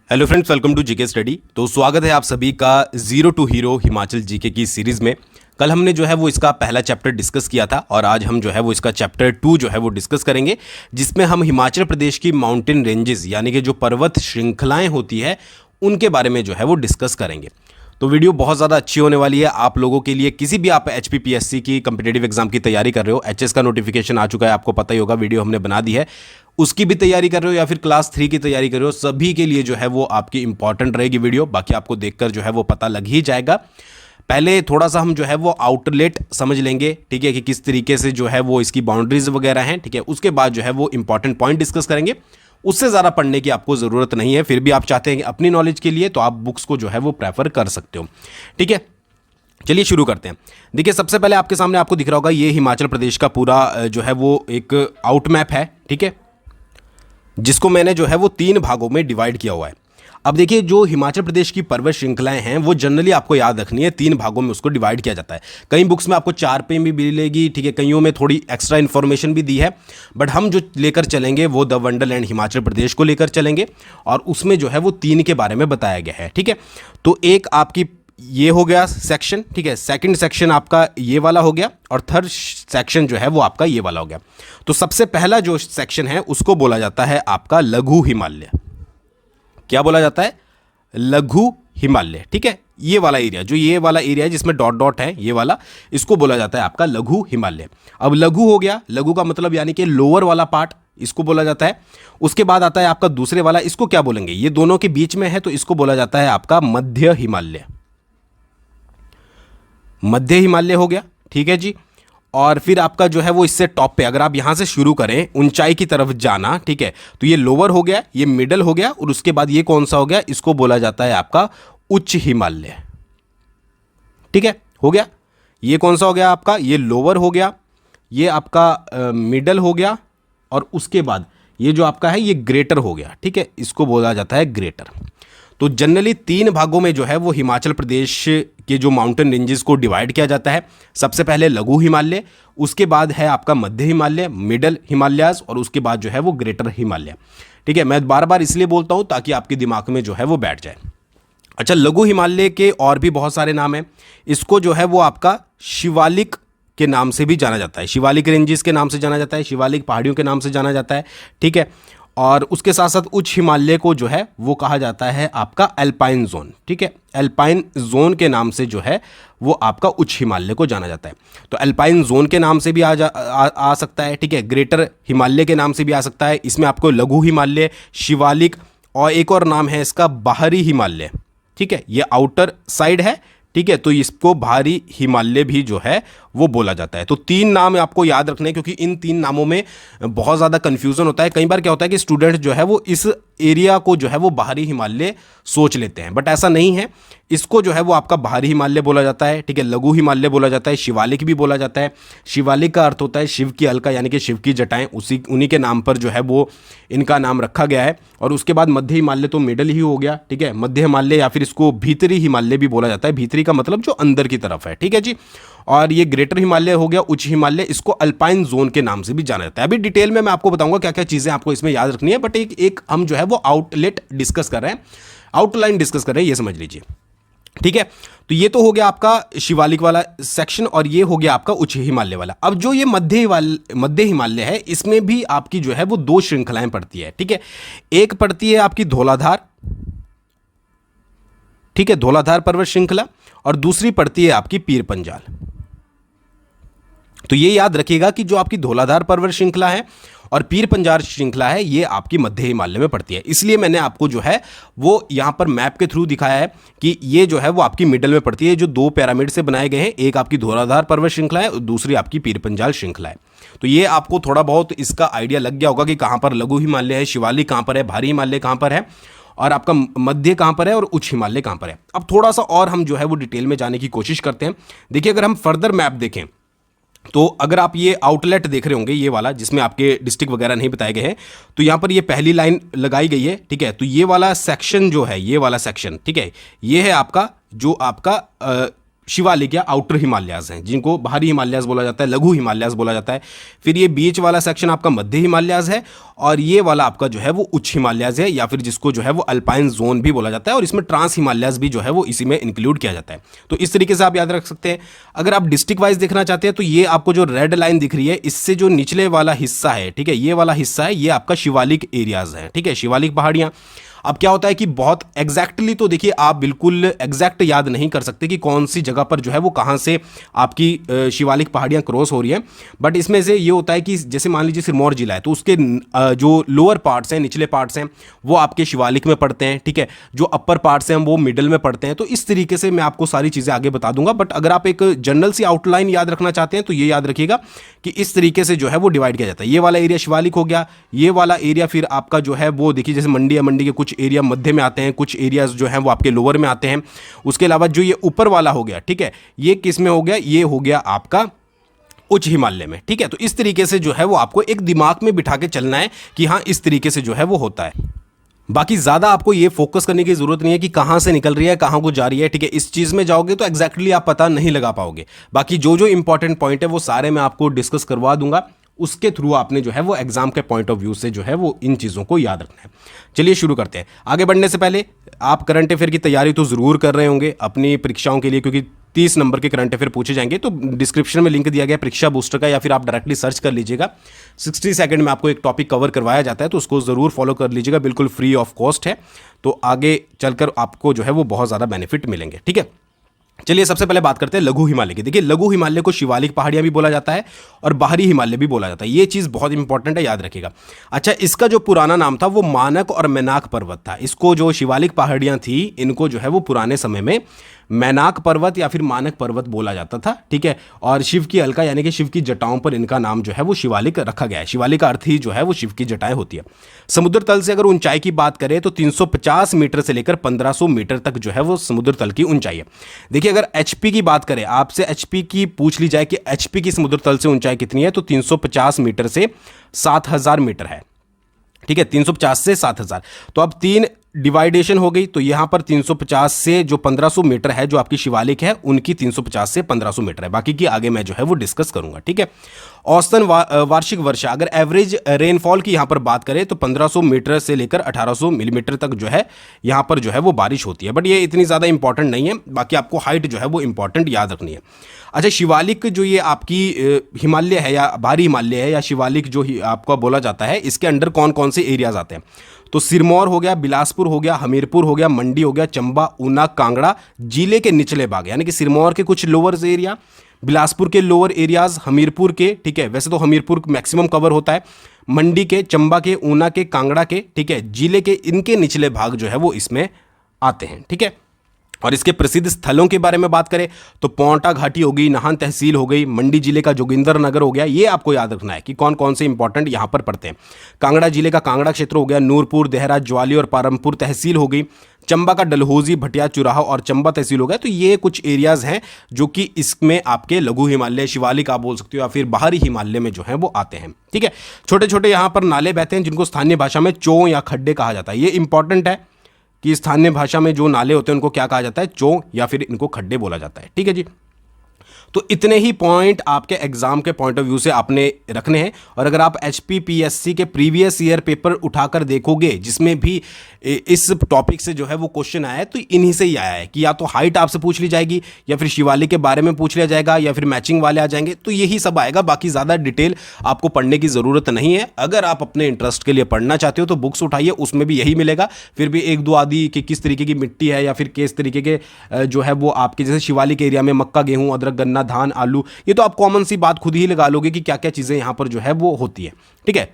Hello friends, welcome to GK study. तो स्वागत है आप सभी का zero to hero Himachal GK की सीरीज़ में। कल हमने जो है वो इसका पहला चैप्टर डिस्कस किया था और आज हम जो है वो इसका चैप्टर 2 जो है वो डिस्कस करेंगे, जिसमें हम हिमाचल प्रदेश की माउंटेन रेंजेस यानी कि जो पर्वत श्रृंखलाएं होती है उनके बारे में जो है वो डिस्कस करेंगे। तो वीडियो बहुत ज़्यादा अच्छी होने वाली है आप लोगों के लिए। किसी भी आप HPPSC की कंपिटेटिव एग्जाम की तैयारी कर रहे हो, HS का नोटिफिकेशन आ चुका है, आपको पता ही होगा, वीडियो हमने बना दी है, उसकी भी तैयारी कर रहे हो या फिर क्लास 3 की तैयारी कर रहे हो, सभी के लिए जो है वो आपकी इंपॉर्टेंट रहेगी वीडियो। बाकी आपको देखकर जो है वो पता लग ही जाएगा। पहले थोड़ा सा हम जो है वो आउटलेट समझ लेंगे, ठीक है, कि किस तरीके से जो है वो इसकी बाउंड्रीज वगैरह हैं, ठीक है। उसके बाद जो है वो इंपॉर्टेंट पॉइंट डिस्कस करेंगे। उससे ज़्यादा पढ़ने की आपको ज़रूरत नहीं है, फिर भी आप चाहते हैं अपनी नॉलेज के लिए तो आप बुक्स को जो है वो प्रेफर कर सकते हो, ठीक है। चलिए शुरू करते हैं। देखिए, सबसे पहले आपके सामने आपको दिख रहा होगा ये हिमाचल प्रदेश का पूरा जो है वो एक आउट मैप है, ठीक है, जिसको मैंने जो है वो 3 भागों में डिवाइड किया हुआ है। अब देखिए, जो हिमाचल प्रदेश की पर्वत श्रृंखलाएं हैं वो जनरली आपको याद रखनी है, 3 भागों में उसको डिवाइड किया जाता है। कई बुक्स में आपको 4 पे भी मिलेगी, ठीक है, कईयों में थोड़ी एक्स्ट्रा इन्फॉर्मेशन भी दी है, बट हम जो लेकर चलेंगे वो द वंडरलैंड हिमाचल प्रदेश को लेकर चलेंगे और उसमें जो है वो 3 के बारे में बताया गया है, ठीक है। तो एक आपकी ये हो गया सेक्शन, ठीक है, सेकंड सेक्शन आपका ये वाला हो गया और थर्ड सेक्शन जो है वो आपका ये वाला हो गया। तो सबसे पहला जो सेक्शन है उसको बोला जाता है आपका लघु हिमालय। क्या बोला जाता है? लघु हिमालय, ठीक है। ये वाला एरिया, जो ये वाला एरिया है जिसमें डॉट डॉट है, ये वाला, इसको बोला जाता है आपका लघु हिमालय। अब लघु हो गया, लघु का मतलब यानी कि लोअर वाला पार्ट, इसको बोला जाता है। उसके बाद आता है आपका दूसरे वाला, इसको क्या बोलेंगे? ये दोनों के बीच में है तो इसको बोला जाता है आपका मध्य हिमालय। मध्य हिमालय हो गया, ठीक है जी। और फिर आपका जो है वो इससे टॉप पे, अगर आप यहां से शुरू करें ऊंचाई की तरफ जाना, ठीक है, तो ये लोअर हो गया, ये मिडल हो गया और उसके बाद ये कौन सा हो गया? इसको बोला जाता है आपका उच्च हिमालय, ठीक है, हो गया। ये कौन सा हो गया आपका? ये लोअर हो गया, ये आपका मिडल हो गया और उसके बाद ये जो आपका है ये ग्रेटर हो गया, ठीक है, इसको बोला जाता है ग्रेटर। तो जनरली 3 भागों में जो है वो हिमाचल प्रदेश के जो माउंटेन रेंजेस को डिवाइड किया जाता है। सबसे पहले लघु हिमालय, उसके बाद है आपका मध्य हिमालय, मिडल हिमालयाज और उसके बाद जो है वो ग्रेटर हिमालय, ठीक है। मैं बार बार इसलिए बोलता हूं ताकि आपके दिमाग में जो है वो बैठ जाए। अच्छा, लघु हिमालय के और भी बहुत सारे नाम हैं। इसको जो है वो आपका शिवालिक के नाम से भी जाना जाता है, शिवालिक रेंजेस के नाम से जाना जाता है, शिवालिक पहाड़ियों के नाम से जाना जाता है, ठीक है। और उसके साथ साथ उच्च हिमालय को जो है वो कहा जाता है आपका अल्पाइन जोन, ठीक है। अल्पाइन जोन के नाम से जो है वो आपका उच्च हिमालय को जाना जाता है। तो अल्पाइन जोन के नाम से भी आ सकता है, ठीक है। ग्रेटर हिमालय के नाम से भी आ सकता है। इसमें आपको लघु हिमालय, शिवालिक और एक और नाम है इसका बाहरी हिमालय, ठीक है, ये आउटर साइड है, ठीक है। तो इसको बाहरी हिमालय भी जो है वो बोला जाता है। तो 3 नाम आपको याद रखने हैं क्योंकि इन 3 नामों में बहुत ज़्यादा कन्फ्यूज़न होता है। कई बार क्या होता है कि स्टूडेंट जो है वो इस एरिया को जो है वो बाहरी हिमालय सोच लेते हैं, बट ऐसा नहीं है। इसको जो है वो आपका बाहरी हिमालय बोला जाता है, ठीक है। लघु हिमालय बोला जाता है, शिवालिक भी बोला जाता है। शिवालिक का अर्थ होता है शिव की अलका, यानी कि शिव की जटाएं, उन्हीं के नाम पर जो है वो इनका नाम रखा गया है। और उसके बाद मध्य हिमालय तो मिडल ही हो गया, ठीक है। मध्य हिमालय या फिर इसको भीतरी हिमालय भी बोला जाता है। भीतरी का मतलब जो अंदर की तरफ है, ठीक है जी। और ये ग्रेटर हिमालय हो गया, उच्च हिमालय, इसको अल्पाइन जोन के नाम से भी जाना जाता है। अभी डिटेल में मैं आपको बताऊंगा क्या क्या चीज़ें आपको इसमें याद रखनी है, बट एक हम जो है वो आउटलेट डिस्कस कर रहे हैं, आउटलाइन डिस्कस कर रहे हैं, ये समझ लीजिए, ठीक है। तो ये तो हो गया आपका शिवालिक वाला सेक्शन और ये हो गया आपका उच्च हिमालय वाला। अब जो ये मध्य हिमालय है, इसमें भी आपकी जो है वो 2 श्रृंखलाएं पड़ती है, ठीक है। एक पड़ती है आपकी धौलाधार, ठीक है, धौलाधार पर्वत श्रृंखला, और दूसरी पड़ती है आपकी पीर पंजाल। तो ये याद रखिएगा कि जो आपकी धौलाधार पर्वत श्रृंखला है और पीर पंजाल श्रृंखला है ये आपकी मध्य हिमालय में पड़ती है। इसलिए मैंने आपको जो है वो यहां पर मैप के थ्रू दिखाया है कि ये जो है वो आपकी मिडल में पड़ती है। जो 2 पिरामिड से बनाए गए हैं, एक आपकी धौलाधार पर्वत श्रृंखला है और दूसरी आपकी पीर पंजाल श्रृंखला है। तो ये आपको थोड़ा बहुत इसका आइडिया लग गया होगा कि कहां पर लघु हिमालय है, शिवालिक कहां पर है, भारी हिमालय कहां पर है और आपका मध्य कहां पर है और उच्च हिमालय कहां पर है। अब थोड़ा सा और हम जो है वो डिटेल में जाने की कोशिश करते हैं। देखिए, अगर हम फर्दर मैप देखें तो अगर आप ये आउटलेट देख रहे होंगे, ये वाला जिसमें आपके डिस्ट्रिक्ट वगैरह नहीं बताए गए हैं, तो यहाँ पर ये पहली लाइन लगाई गई है, ठीक है। तो ये वाला सेक्शन जो है, ये वाला सेक्शन, ठीक है, ये है आपका जो आपका शिवालिक या आउटर हिमालयाज हैं, जिनको बाहरी हिमालयाज बोला जाता है, लघु हिमालयाज बोला जाता है। फिर ये बीच वाला सेक्शन आपका मध्य हिमालयाज है, और ये वाला आपका जो है वो उच्च हिमालयाज है, या फिर जिसको जो है वो अल्पाइन जोन भी बोला जाता है, और इसमें ट्रांस हिमालयाज भी जो है वो इसी में इंक्लूड किया जाता है। तो इस तरीके से आप याद रख सकते हैं। अगर आप डिस्ट्रिक्ट वाइज देखना चाहते हैं तो ये आपको जो रेड लाइन दिख रही है, इससे जो निचले वाला हिस्सा है, ठीक है, ये वाला हिस्सा है, ये आपका शिवालिक एरियाज है, ठीक है, शिवालिक पहाड़ियाँ। अब क्या होता है कि बहुत एग्जैक्टली तो देखिए आप बिल्कुल एग्जैक्ट याद नहीं कर सकते कि कौन सी जगह पर जो है वो कहाँ से आपकी शिवालिक पहाड़ियाँ क्रॉस हो रही हैं, बट इसमें से ये होता है कि जैसे मान लीजिए सिरमौर जिला है, तो उसके जो लोअर पार्ट्स हैं, निचले पार्ट्स हैं, वो आपके शिवालिक में पड़ते हैं, ठीक है, जो अपर पार्ट्स हैं वो मिडल में पड़ते हैं। तो इस तरीके से मैं आपको सारी चीज़ें आगे बता दूंगा, बट अगर आप एक जनरल सी आउटलाइन याद रखना चाहते हैं तो ये याद रखिएगा कि इस तरीके से जो है वो डिवाइड किया जाता है। ये वाला एरिया शिवालिक हो गया, ये वाला एरिया फिर आपका जो है वो देखिए जैसे मंडी है, मंडी के कुछ एरिया मध्य में आते हैं, कुछ एरियाज जो हैं वो आपके लोअर में आते हैं। उसके अलावा जो ये ऊपर वाला हो गया, ठीक है, ये किस में हो गया, ये हो गया आपका उच्च हिमालय में, ठीक है। तो इस तरीके से जो है वो आपको एक दिमाग में बिठा के चलना है कि हाँ इस तरीके से जो है वो होता है। बाकी ज़्यादा आपको ये फोकस करने की ज़रूरत नहीं है कि कहाँ से निकल रही है, कहाँ को जा रही है, ठीक है। इस चीज़ में जाओगे तो एग्जैक्टली आप पता नहीं लगा पाओगे। बाकी जो जो इंपॉर्टेंट पॉइंट है वो सारे मैं आपको डिस्कस करवा दूंगा, उसके थ्रू आपने जो है वो एग्जाम के पॉइंट ऑफ व्यू से जो है वो इन चीज़ों को याद रखना है। चलिए शुरू करते हैं। आगे बढ़ने से पहले आप करंट अफेयर की तैयारी तो ज़रूर कर रहे होंगे अपनी परीक्षाओं के लिए, क्योंकि 30 नंबर के करंट अफेयर पूछे जाएंगे। तो डिस्क्रिप्शन में लिंक दिया गया परीक्षा बूस्टर का, या फिर आप डायरेक्टली सर्च कर लीजिएगा। 60 सेकंड में आपको एक टॉपिक कवर करवाया जाता है, तो उसको ज़रूर फॉलो कर लीजिएगा, बिल्कुल फ्री ऑफ कॉस्ट है। तो आगे चलकर आपको जो है वो बहुत ज़्यादा बेनिफिट मिलेंगे, ठीक है। चलिए सबसे पहले बात करते हैं लघु हिमालय की। देखिए लघु हिमालय को शिवालिक पहाड़ियां भी बोला जाता है और बाहरी हिमालय भी बोला जाता है। ये चीज़ बहुत इंपॉर्टेंट है, याद रखिएगा। अच्छा, इसका जो पुराना नाम था वो मानक और मैनाक पर्वत था। इसको जो शिवालिक पहाड़ियां थी इनको जो है वो पुराने समय में मैनाक पर्वत या फिर मानक पर्वत बोला जाता था, ठीक है। और शिव की अलका यानी कि शिव की जटाओं पर इनका नाम जो है वो शिवालिक रखा गया है। शिवालिक का अर्थ ही जो है वो शिव की जटाएं होती है। समुद्र तल से अगर ऊंचाई की बात करें तो 350 मीटर से लेकर 1500 मीटर तक जो है वो समुद्र तल की ऊंचाई है। देखिए अगर एचपी की बात करें, आपसे एचपी की पूछ ली जाए कि एचपी की समुद्र तल से ऊंचाई कितनी है, तो 350 मीटर से 7000 मीटर है, ठीक है, 350 से 7000। तो अब 3 डिवाइडेशन हो गई, तो यहां पर 350 से जो 1500 मीटर है जो आपकी शिवालिक है उनकी 350 से 1500 मीटर है। बाकी की आगे मैं जो है वो डिस्कस करूंगा, ठीक है। औसतन वार्षिक वर्षा, अगर एवरेज रेनफॉल की यहां पर बात करें तो 1500 मीटर से लेकर 1800 मिलीमीटर तक जो है यहां पर जो है वो बारिश होती है, बट ये इतनी ज़्यादा इंपॉर्टेंट नहीं है। बाकी आपको हाइट जो है वो इंपॉर्टेंट याद रखनी है। अच्छा, शिवालिक जो ये आपकी हिमालय है या बाहरी हिमालय है या शिवालिक जो आपका बोला जाता है, इसके अंडर कौन कौन से एरियाज आते हैं, तो सिरमौर हो गया, बिलासपुर हो गया, हमीरपुर हो गया, मंडी हो गया, चंबा, ऊना, कांगड़ा जिले के निचले भाग, यानी कि सिरमौर के कुछ लोअर एरिया, बिलासपुर के लोअर एरियाज, हमीरपुर के, ठीक है, वैसे तो हमीरपुर मैक्सिमम कवर होता है, मंडी के, चंबा के, ऊना के, कांगड़ा के, ठीक है, जिले के इनके निचले भाग जो है वो इसमें आते हैं, ठीक है। और इसके प्रसिद्ध स्थलों के बारे में बात करें तो पौंटा घाटी हो गई, नाहन तहसील हो गई, मंडी जिले का जोगिंदर नगर हो गया। ये आपको याद रखना है कि कौन कौन से इंपॉर्टेंट यहां पर पड़ते हैं। कांगड़ा जिले का कांगड़ा क्षेत्र हो गया, नूरपुर, देहरा, ज्वाली और पारमपुर तहसील हो गई। चंबा का डलहौजी, भटिया, चुराहा और चंबा तहसील हो गया। तो ये कुछ एरियाज हैं जो कि इसमें आपके लघु हिमालय, शिवालिक आप बोल सकते हो, या फिर बाहरी हिमालय में जो है वो आते हैं, ठीक है। छोटे छोटे यहाँ पर नाले बहते हैं जिनको स्थानीय भाषा में चो या खड्डे कहा जाता है। ये इंपॉर्टेंट है कि स्थानीय भाषा में जो नाले होते हैं उनको क्या कहा जाता है, चो या फिर इनको खड्डे बोला जाता है, ठीक है जी। तो इतने ही पॉइंट आपके एग्जाम के पॉइंट ऑफ व्यू से आपने रखने हैं। और अगर आप HPPSC के प्रीवियस ईयर पेपर उठाकर देखोगे जिसमें भी इस टॉपिक से जो है वो क्वेश्चन आया है, तो इन्हीं से ही आया है कि या तो हाइट आपसे पूछ ली जाएगी या फिर शिवालिक के बारे में पूछ लिया जाएगा या फिर मैचिंग वाले आ जाएंगे, तो यही सब आएगा। बाकी ज़्यादा डिटेल आपको पढ़ने की ज़रूरत नहीं है। अगर आप अपने इंटरेस्ट के लिए पढ़ना चाहते हो तो बुक्स उठाइए, उसमें भी यही मिलेगा। फिर भी एक दो आदि कि किस तरीके की मिट्टी है या फिर किस तरीके के जो है वो आपके जैसे शिवालिक एरिया में मक्का, गेहूँ, अदरक, गन्ना, धान, आलू, ये तो आप कॉमन सी बात खुद ही लगा लोगे कि क्या क्या चीजें यहां पर जो है वो होती है, ठीक है।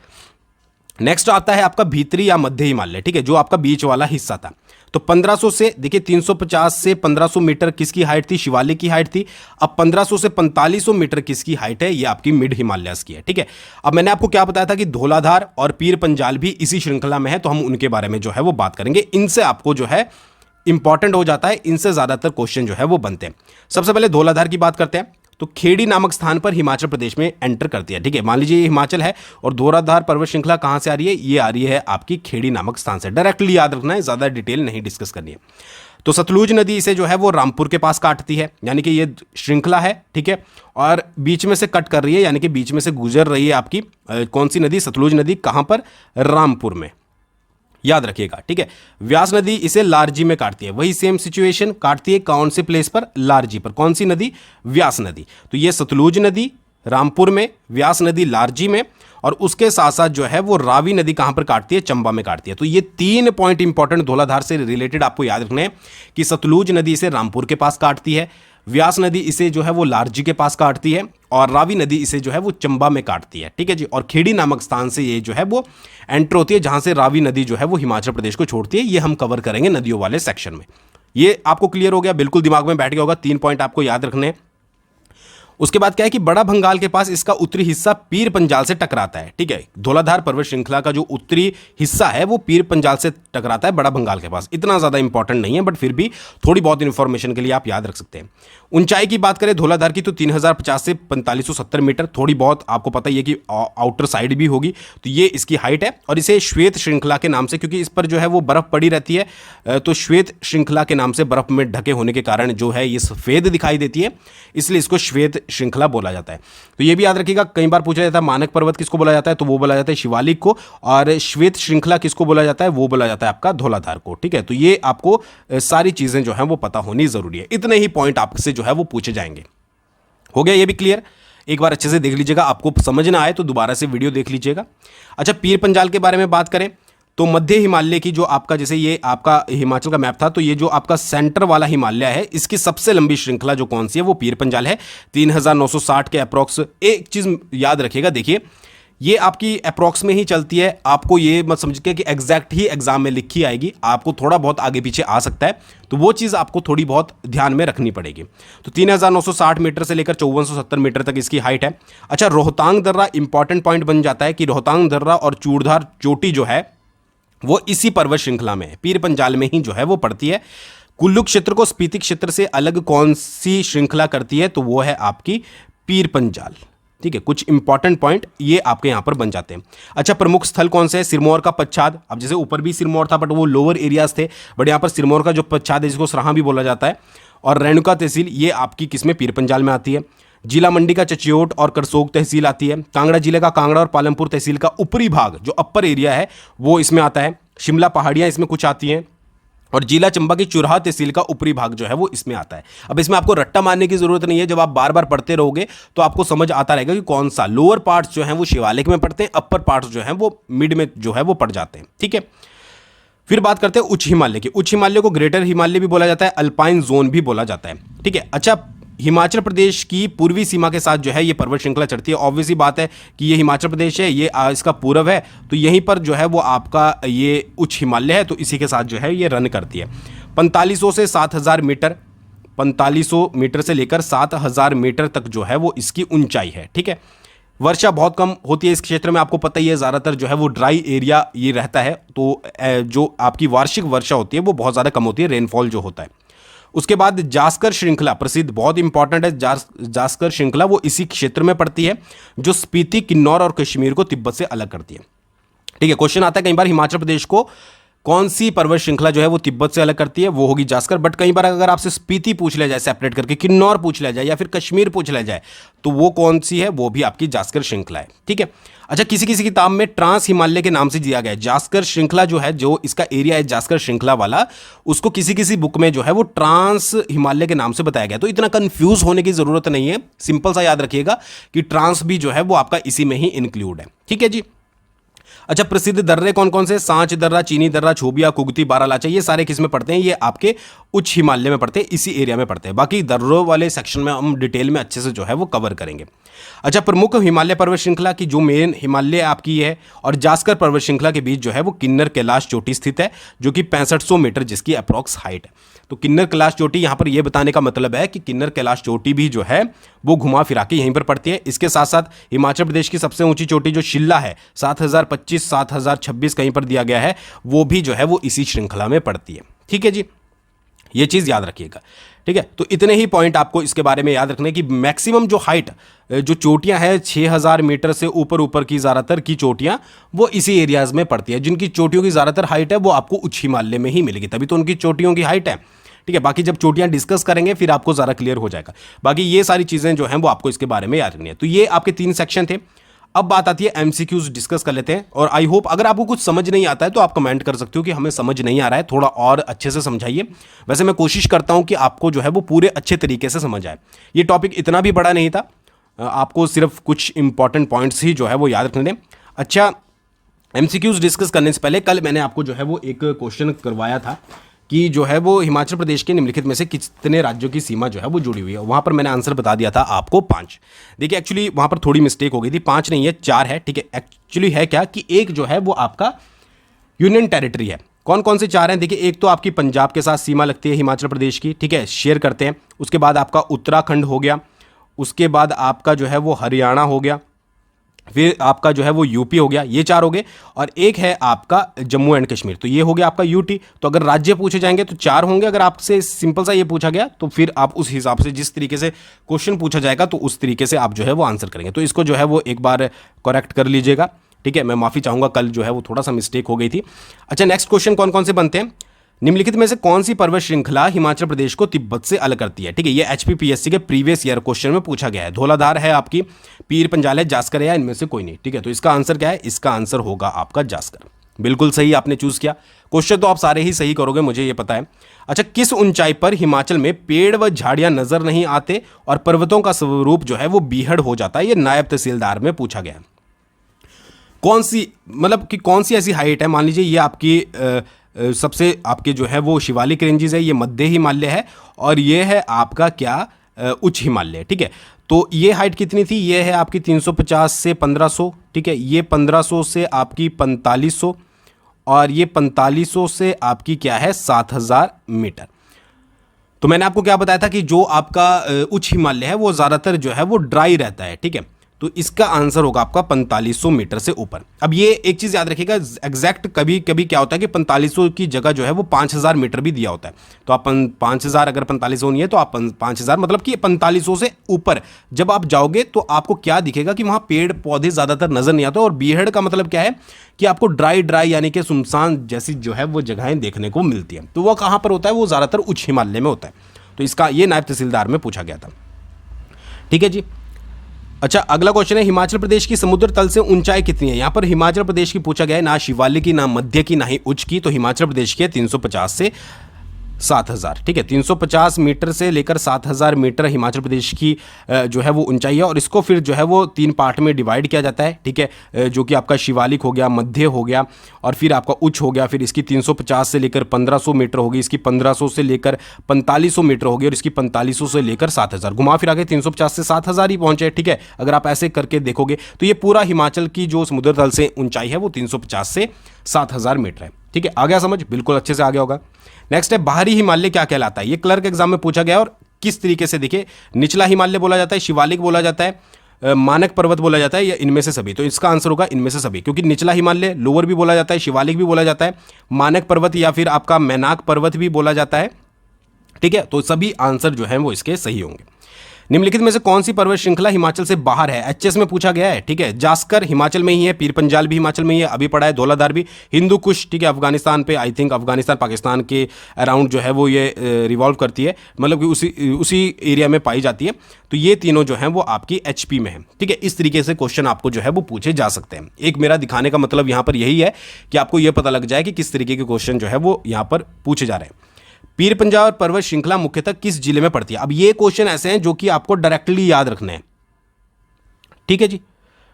नेक्स्ट आता है आपका भीतरी या मध्य हिमालय, ठीक है, जो आपका बीच वाला हिस्सा था। तो 1500 से देखिए 350 से 1500 मीटर किसकी हाइट थी, शिवालिक की हाइट थी। अब 1500 से 4500 मीटर किसकी हाइट है, ये आपकी मिड हिमालयस की है, ठीक है। अब मैंने आपको क्या बताया था कि धौलाधार और पीर पंजाल भी इसी श्रृंखला में है, तो हम उनके बारे में जो है वो बात करेंगे। इनसे आपको जो है इंपॉर्टेंट हो जाता है, इनसे ज्यादातर क्वेश्चन जो है वो बनते हैं। सबसे पहले धौलाधार की बात करते हैं। तो खेड़ी नामक स्थान पर हिमाचल प्रदेश में एंटर करती है, ठीक है। मान लीजिए ये हिमाचल है और धौलाधार पर्वत श्रृंखला कहां से आ रही है, ये आ रही है आपकी खेड़ी नामक स्थान से। डायरेक्टली याद रखना है, ज्यादा डिटेल नहीं डिस्कस करनी है। तो सतलुज नदी इसे जो है वो रामपुर के पास काटती है, यानी कि ये श्रृंखला है, ठीक है, और बीच में से कट कर रही है, यानी कि बीच में से गुजर रही है आपकी कौन सी नदी, सतलुज नदी, कहां पर, रामपुर में, याद रखिएगा, ठीक है। व्यास नदी इसे लारजी में काटती है, वही सेम सिचुएशन, काटती है कौन से प्लेस पर, लारजी पर। कौन सी नदी, व्यास नदी। तो ये सतलुज नदी रामपुर में, व्यास नदी लारजी में, और उसके साथ साथ जो है वो रावी नदी कहां पर काटती है, चंबा में काटती है। तो ये 3 पॉइंट इंपॉर्टेंट धौलाधार से रिलेटेड आपको याद रखने हैं कि सतलुज नदी इसे रामपुर के पास काटती है, व्यास नदी इसे जो है वो लारजी के पास काटती है, और रावी नदी इसे जो है वो चंबा में काटती है, ठीक है जी। और खेड़ी नामक स्थान से ये जो है वो एंटर होती है, जहां से रावी नदी जो है वो हिमाचल प्रदेश को छोड़ती है। ये हम कवर करेंगे नदियों वाले सेक्शन में। ये आपको क्लियर हो गया, बिल्कुल दिमाग में बैठ गया होगा, 3 पॉइंट आपको याद रखने हैं। उसके बाद क्या है कि बड़ा भंगाल के पास इसका उत्तरी हिस्सा पीर पंजाल से टकराता है, ठीक है। धौलाधार पर्वत श्रृंखला का जो उत्तरी हिस्सा है वो पीर पंजाल से टकराता है बड़ा भंगाल के पास। इतना ज्यादा इंपॉर्टेंट नहीं है, बट फिर भी थोड़ी बहुत इंफॉर्मेशन के लिए आप याद रख सकते हैं। ऊंचाई की बात करें धौलाधार की तो 3050 से 4570 मीटर, थोड़ी बहुत आपको पता ही है कि आउटर साइड भी होगी, तो ये इसकी हाइट है। और इसे श्वेत श्रृंखला के नाम से, क्योंकि इस पर जो है वो बर्फ पड़ी रहती है, तो श्वेत श्रृंखला के नाम से बर्फ में ढके होने के कारण जो है ये सफेद दिखाई देती है, इसलिए इसको श्वेत श्रृंखला बोला जाता है। तो ये भी याद रखिएगा, कई बार पूछा जाता है मानक पर्वत किसको बोला जाता है, तो वो बोला जाता है शिवालिक को, और श्वेत श्रृंखला किसको बोला जाता है, वो बोला जाता है आपका धौलाधार को, ठीक है। तो ये आपको सारी चीजें जो है वो पता होनी जरूरी है। इतने ही पॉइंट आपसे जो है वो पूछे जाएंगे। हो गया ये भी क्लियर? एक बार अच्छे से देख लीजिएगा, आपको समझ ना आए तो दोबारा से वीडियो देख लीजिएगा। अच्छा, पीर पंजाल के बारे में बात करें तो मध्य हिमालय की जो आपका, जैसे ये आपका हिमाचल का मैप था, तो ये जो आपका सेंटर वाला हिमालय है, इसकी सबसे लंबी श्रृंखला जो कौन सी है वो पीर पंजाल है, 3960 के अप्रॉक्स। एक चीज याद रखिएगा, देखिए ये आपकी अप्रॉक्स में ही चलती है, आपको ये मत समझिए कि एग्जैक्ट ही एग्जाम में लिखी आएगी, आपको थोड़ा बहुत आगे पीछे आ सकता है, तो वो चीज़ आपको थोड़ी बहुत ध्यान में रखनी पड़ेगी। तो 3960 मीटर से लेकर 5470 मीटर तक इसकी हाइट है। अच्छा, रोहतांग दर्रा इंपॉर्टेंट पॉइंट बन जाता है कि रोहतांग दर्रा और चूड़धार चोटी जो है वो इसी पर्वत श्रृंखला में है, पीर पंजाल में ही जो है वो पड़ती है। कुल्लू क्षेत्र को स्पीति क्षेत्र से अलग कौन सी श्रृंखला करती है, तो वो है आपकी पीर पंजाल, ठीक है। कुछ इंपॉर्टेंट पॉइंट ये आपके यहां पर बन जाते हैं। अच्छा, प्रमुख स्थल कौन से है, सिरमौर का पच्छाद। अब जैसे ऊपर भी सिरमौर था बट वो लोअर एरियाज थे, बट यहां पर सिरमौर का जो पच्छाद है जिसको सराहा भी बोला जाता है, और रेणुका तहसील ये आपकी किसमें, पीर पंजाल में आती है। जिला मंडी का चचियोट और करसोग तहसील आती है। कांगड़ा जिले का कांगड़ा और पालमपुर तहसील का ऊपरी भाग जो अपर एरिया है वो इसमें आता है। शिमला पहाड़ियां इसमें कुछ आती हैं, और जिला चंबा की चुराहा तहसील का ऊपरी भाग जो है वो इसमें आता है। अब इसमें आपको रट्टा मारने की जरूरत नहीं है, जब आप बार बार पढ़ते रहोगे तो आपको समझ आता रहेगा कि कौन सा। लोअर पार्ट्स जो हैं वो शिवालिक में पड़ते हैं, अपर पार्ट्स जो हैं वो मिड में जो है वो पड़ जाते हैं, ठीक है। फिर बात करते हैं उच्च हिमालय की। उच्च हिमालय को ग्रेटर हिमालय भी बोला जाता है, अल्पाइन जोन भी बोला जाता है, ठीक है। अच्छा, हिमाचल प्रदेश की पूर्वी सीमा के साथ जो है ये पर्वत श्रृंखला चढ़ती है। ऑब्वियस ही बात है कि ये हिमाचल प्रदेश है, ये इसका पूर्व है, तो यहीं पर जो है वो आपका ये उच्च हिमालय है, तो इसी के साथ जो है ये रन करती है। 4500 से 7000 मीटर, 4500 मीटर से लेकर 7000 मीटर तक जो है वो इसकी ऊंचाई है, ठीक है। वर्षा बहुत कम होती है इस क्षेत्र में, आपको पता ही है, ज़्यादातर जो है वो ड्राई एरिया ये रहता है, तो जो आपकी वार्षिक वर्षा होती है वो बहुत ज़्यादा कम होती है, रेनफॉल जो होता है। उसके बाद जास्कर श्रृंखला प्रसिद्ध, बहुत इंपॉर्टेंट है, जास्कर श्रृंखला वो इसी क्षेत्र में पड़ती है जो स्पीति, किन्नौर और कश्मीर को तिब्बत से अलग करती है, ठीक है। क्वेश्चन आता है कई बार हिमाचल प्रदेश को कौन सी पर्वत श्रृंखला जो है वो तिब्बत से अलग करती है, वो होगी जास्कर। बट कई बार अगर आपसे स्पीति पूछ लिया जाए सेपरेट करके, किन्नौर पूछ लिया जाए या फिर कश्मीर पूछ लिया जाए, तो वो कौन सी है, वो भी आपकी जास्कर श्रृंखला है, ठीक है। अच्छा, किसी किसी किताब में ट्रांस हिमालय के नाम से दिया गया है। जास्कर श्रृंखला जो है, जो इसका एरिया है जास्कर श्रृंखला वाला, उसको किसी किसी बुक में जो है वो ट्रांस हिमालय के नाम से बताया गया। तो इतना कंफ्यूज होने की जरूरत नहीं है, सिंपल सा याद रखिएगा कि ट्रांस भी जो है वो आपका इसी में ही इंक्लूड है, ठीक है जी। अच्छा, प्रसिद्ध दर्रे कौन कौन से, सांच दर्रा, चीनी दर्रा, छोबिया, कुगती, बारालाचा, ये सारे किस में पड़ते हैं, ये आपके उच्च हिमालय में पड़ते हैं, इसी एरिया में पड़ते हैं। बाकी दर्रों वाले सेक्शन में हम डिटेल में अच्छे से जो है वो कवर करेंगे। अच्छा, प्रमुख हिमालय पर्वत श्रृंखला की जो मेन हिमालय आपकी है और जास्कर पर्वत श्रृंखला के बीच जो है वो किन्नर कैलाश चोटी स्थित है, जो कि 6500 मीटर जिसकी अप्रॉक्स हाइट है। तो किन्नर कैलाश चोटी, यहाँ पर यह बताने का मतलब है कि किन्नर कैलाश चोटी भी जो है वो घुमा फिरा के यहीं पर पड़ती है। इसके साथ साथ हिमाचल प्रदेश की सबसे ऊंची चोटी जो शिल्ला है, 7025, 7026 कहीं पर दिया गया है, वो भी जो है वो इसी श्रृंखला में पड़ती है, ठीक है जी। ये चीज़ याद रखिएगा, ठीक है। तो इतने ही पॉइंट आपको इसके बारे में याद रखने की। मैक्सिमम जो हाइट जो चोटियां हैं 6000 मीटर से ऊपर की ज़्यादातर की चोटियां वो इसी एरियाज़ में पड़ती है। जिनकी चोटियों की ज़्यादातर हाइट है वो आपको उच्च हिमालय में ही मिलेगी, तभी तो उनकी चोटियों की हाइट है, ठीक है। बाकी जब चोटियां डिस्कस करेंगे फिर आपको ज़्यादा क्लियर हो जाएगा। बाकी ये सारी चीज़ें जो हैं वो आपको इसके बारे में याद रखनी है। तो ये आपके 3 सेक्शन थे। अब बात आती है एमसीक्यूज डिस्कस कर लेते हैं। और आई होप अगर आपको कुछ समझ नहीं आता है तो आप कमेंट कर सकते हो कि हमें समझ नहीं आ रहा है, थोड़ा और अच्छे से समझाइए। वैसे मैं कोशिश करता हूं कि आपको जो है वो पूरे अच्छे तरीके से समझ आए। ये टॉपिक इतना भी बड़ा नहीं था, आपको सिर्फ कुछ इंपॉर्टेंट पॉइंट्स ही जो है वो याद रखने दें। अच्छा, एमसीक्यूज डिस्कस करने से पहले कल मैंने आपको जो है वो एक क्वेश्चन करवाया था कि जो है वो हिमाचल प्रदेश के निम्नलिखित में से कितने राज्यों की सीमा जो है वो जुड़ी हुई है। वहाँ पर मैंने आंसर बता दिया था आपको 5। देखिए एक्चुअली वहाँ पर थोड़ी मिस्टेक हो गई थी, 5 नहीं है 4 है, ठीक है। एक्चुअली है क्या कि एक जो है वो आपका यूनियन टेरिटरी है। कौन कौन से 4 हैं? देखिए एक तो आपकी पंजाब के साथ सीमा लगती है हिमाचल प्रदेश की, ठीक है, शेयर करते हैं। उसके बाद आपका उत्तराखंड हो गया, उसके बाद आपका जो है वो हरियाणा हो गया, फिर आपका जो है वो यूपी हो गया, ये 4 हो गए। और एक है आपका जम्मू एंड कश्मीर, तो ये हो गया आपका यूटी। तो अगर राज्य पूछे जाएंगे तो 4 होंगे। अगर आपसे सिंपल सा ये पूछा गया तो फिर आप उस हिसाब से जिस तरीके से क्वेश्चन पूछा जाएगा तो उस तरीके से आप जो है वो आंसर करेंगे। तो इसको जो है वो एक बार करेक्ट कर लीजिएगा, ठीक है। मैं माफ़ी चाहूँगा, कल जो है वो थोड़ा सा मिस्टेक हो गई थी। अच्छा, नेक्स्ट क्वेश्चन कौन कौन से बनते हैं? निम्नलिखित में से कौन सी पर्वत श्रृंखला हिमाचल प्रदेश को तिब्बत से अलग करती है? ठीक है, ये एचपीपीएससी के प्रीवियस ईयर क्वेश्चन में पूछा गया है। धौलाधार है आपकी, पीर पंजाल है, जास्कर है, इनमें से कोई नहीं, ठीक है। तो इसका आंसर क्या है? इसका आंसर होगा आपका जास्कर। बिल्कुल सही आपने चूज किया। क्वेश्चन तो आप सारे ही सही करोगे, मुझे ये पता है। अच्छा, किस ऊंचाई पर हिमाचल में पेड़ व झाड़ियां नजर नहीं आते और पर्वतों का स्वरूप जो है वो बीहड़ हो जाता है? ये नायब तहसीलदार में पूछा गया है। कौन सी, मतलब कि कौन सी ऐसी हाइट है? मान लीजिए ये आपकी सबसे आपके जो है वो शिवालिक रेंजेस है, ये मध्य हिमालय है और ये है आपका क्या उच्च हिमालय, ठीक है। तो ये हाइट कितनी थी? ये है आपकी 350 से 1500, ठीक है। ये 1500 से आपकी 4500 और ये 4500 से आपकी क्या है 7000 मीटर। तो मैंने आपको क्या बताया था कि जो आपका उच्च हिमालय है वो ज़्यादातर जो है वो ड्राई रहता है, ठीक है। तो इसका आंसर होगा आपका 4500 मीटर से ऊपर। अब ये एक चीज़ याद रखिएगा, एग्जैक्ट कभी कभी क्या होता है कि 4500 की जगह जो है वो 5000 मीटर भी दिया होता है। तो आप 5000, अगर 4500 नहीं है तो आप 5000, मतलब कि 4500 से ऊपर जब आप जाओगे तो आपको क्या दिखेगा कि वहाँ पेड़ पौधे ज़्यादातर नजर नहीं आते। और बीहड़ का मतलब क्या है कि आपको ड्राई यानी कि सुनसान जैसी जो है वो जगहें देखने को मिलती हैं। तो वो कहाँ पर होता है? वो ज़्यादातर उच्च हिमालय में होता है। तो इसका ये नायब तहसीलदार में पूछा गया था, ठीक है जी। अच्छा, अगला क्वेश्चन है हिमाचल प्रदेश की समुद्र तल से ऊंचाई कितनी है? यहां पर हिमाचल प्रदेश की पूछा गया है, ना शिवालिक की, ना मध्य की, ना ही उच्च की। तो हिमाचल प्रदेश की है 350 से 7000, ठीक है। 350 मीटर से लेकर 7000 मीटर हिमाचल प्रदेश की जो है वो ऊंचाई है। और इसको फिर जो है वो 3 पार्ट में डिवाइड किया जाता है, ठीक है, जो कि आपका शिवालिक हो गया, मध्य हो गया और फिर आपका उच्च हो गया। फिर इसकी 350 से लेकर 1500 मीटर होगी, इसकी 1500 से लेकर 4500 मीटर होगी और इसकी 4500 से लेकर 7000। घुमा फिर आगे 350 से 7000 ही पहुंचे, ठीक है। अगर आप ऐसे करके देखोगे तो ये पूरा हिमाचल की जो समुद्र तल से ऊंचाई है वो 350 से 7000 मीटर है, ठीक है। आ गया समझ? बिल्कुल अच्छे से आ गया होगा। नेक्स्ट है बाहरी हिमालय क्या कहलाता है? ये क्लर्क एग्जाम में पूछा गया और किस तरीके से, देखिए, निचला हिमालय बोला जाता है, शिवालिक बोला जाता है, मानक पर्वत बोला जाता है, या इनमें से सभी? तो इसका आंसर होगा इनमें से सभी, क्योंकि निचला हिमालय लोअर भी बोला जाता है, शिवालिक भी बोला जाता है, मानक पर्वत या फिर आपका मैनाक पर्वत भी बोला जाता है, ठीक है। तो सभी आंसर जो है वो इसके सही होंगे। निम्नलिखित में से कौन सी पर्वत श्रृंखला हिमाचल से बाहर है? एचएस में पूछा गया है, ठीक है। जास्कर हिमाचल में ही है, पीर पंजाल भी हिमाचल में ही है, अभी पड़ा है धौलाधार भी, हिंदू कुश, ठीक है, अफगानिस्तान पे, आई थिंक अफगानिस्तान पाकिस्तान के अराउंड जो है वो ये रिवॉल्व करती है, मतलब कि उसी एरिया में पाई जाती है। तो ये तीनों जो हैं वो आपकी एचपी में है, ठीक है। इस तरीके से क्वेश्चन आपको जो है वो पूछे जा सकते हैं। एक मेरा दिखाने का मतलब यहाँ पर यही है कि आपको ये पता लग जाए कि किस तरीके के क्वेश्चन जो है वो यहाँ पर पूछे जा रहे हैं। पीर पंजाल पर्वत श्रृंखला मुख्यतः किस जिले में पड़ती है? अब ये क्वेश्चन ऐसे हैं जो कि आपको डायरेक्टली याद रखने हैं, ठीक है जी,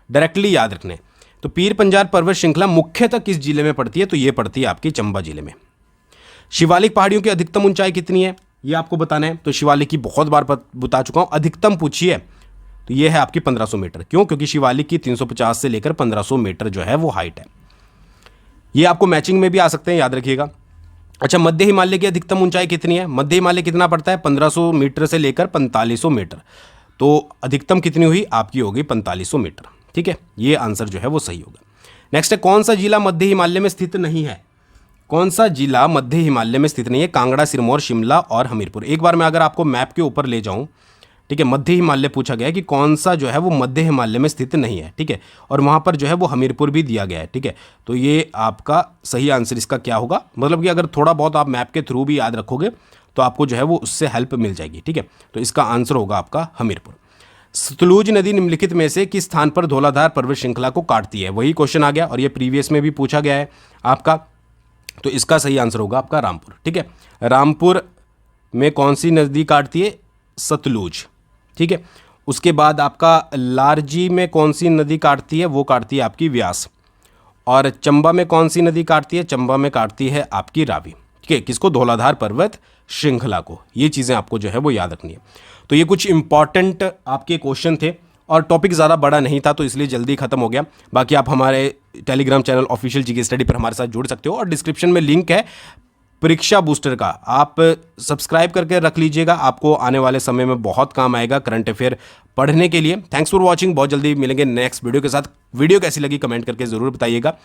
डायरेक्टली याद रखने हैं। तो पीर पंजाल पर्वत श्रृंखला मुख्यतः किस जिले में पड़ती है? तो ये पड़ती है आपकी चंबा जिले में। शिवालिक पहाड़ियों की अधिकतम ऊंचाई कितनी है? ये आपको बताना है। तो शिवालिक की बहुत बार बता चुका हूं, अधिकतम पूछिए तो ये है आपकी 1500 मीटर। क्यों? क्योंकि शिवालिक की 350 से लेकर 1500 मीटर जो है वो हाइट है। ये आपको मैचिंग में भी आ सकते हैं, याद रखिएगा। अच्छा, मध्य हिमालय की अधिकतम ऊंचाई कितनी है? मध्य हिमालय कितना पड़ता है? 1500 मीटर से लेकर 4500 मीटर। तो अधिकतम कितनी हुई? आपकी होगी 4500 मीटर, ठीक है। ये आंसर जो है वो सही होगा। नेक्स्ट है कौन सा जिला मध्य हिमालय में स्थित नहीं है? कौन सा जिला मध्य हिमालय में स्थित नहीं है? कांगड़ा, सिरमौर, शिमला और हमीरपुर। एक बार मैं अगर आपको मैप के ऊपर ले जाऊं, ठीक है, मध्य हिमालय पूछा गया है कि कौन सा जो है वो मध्य हिमालय में स्थित नहीं है, ठीक है, और वहाँ पर जो है वो हमीरपुर भी दिया गया है, ठीक है। तो ये आपका सही आंसर इसका क्या होगा, मतलब कि अगर थोड़ा बहुत आप मैप के थ्रू भी याद रखोगे तो आपको जो है वो उससे हेल्प मिल जाएगी, ठीक है। तो इसका आंसर होगा आपका हमीरपुर। सतलुज नदी निम्नलिखित में से किस स्थान पर धौलाधार पर्वत श्रृंखला को काटती है, वही क्वेश्चन आ गया और ये प्रीवियस में भी पूछा गया है आपका। तो इसका सही आंसर होगा आपका रामपुर, ठीक है। रामपुर में कौन सी नदी काटती है, सतलुज, ठीक है। उसके बाद आपका लारजी में कौन सी नदी काटती है, वो काटती है आपकी व्यास। और चंबा में कौन सी नदी काटती है, चंबा में काटती है आपकी रावी, ठीक है। किसको, धौलाधार पर्वत श्रृंखला को। ये चीज़ें आपको जो है वो याद रखनी है। तो ये कुछ इंपॉर्टेंट आपके क्वेश्चन थे और टॉपिक ज़्यादा बड़ा नहीं था तो इसलिए जल्दी खत्म हो गया। बाकी आप हमारे Telegram channel official GK study पर हमारे साथ जुड़ सकते हो और डिस्क्रिप्शन में लिंक है परीक्षा बूस्टर का, आप सब्सक्राइब करके रख लीजिएगा, आपको आने वाले समय में बहुत काम आएगा करंट अफेयर पढ़ने के लिए। थैंक्स फॉर वॉचिंग, बहुत जल्दी मिलेंगे नेक्स्ट वीडियो के साथ। वीडियो कैसी लगी कमेंट करके ज़रूर बताइएगा।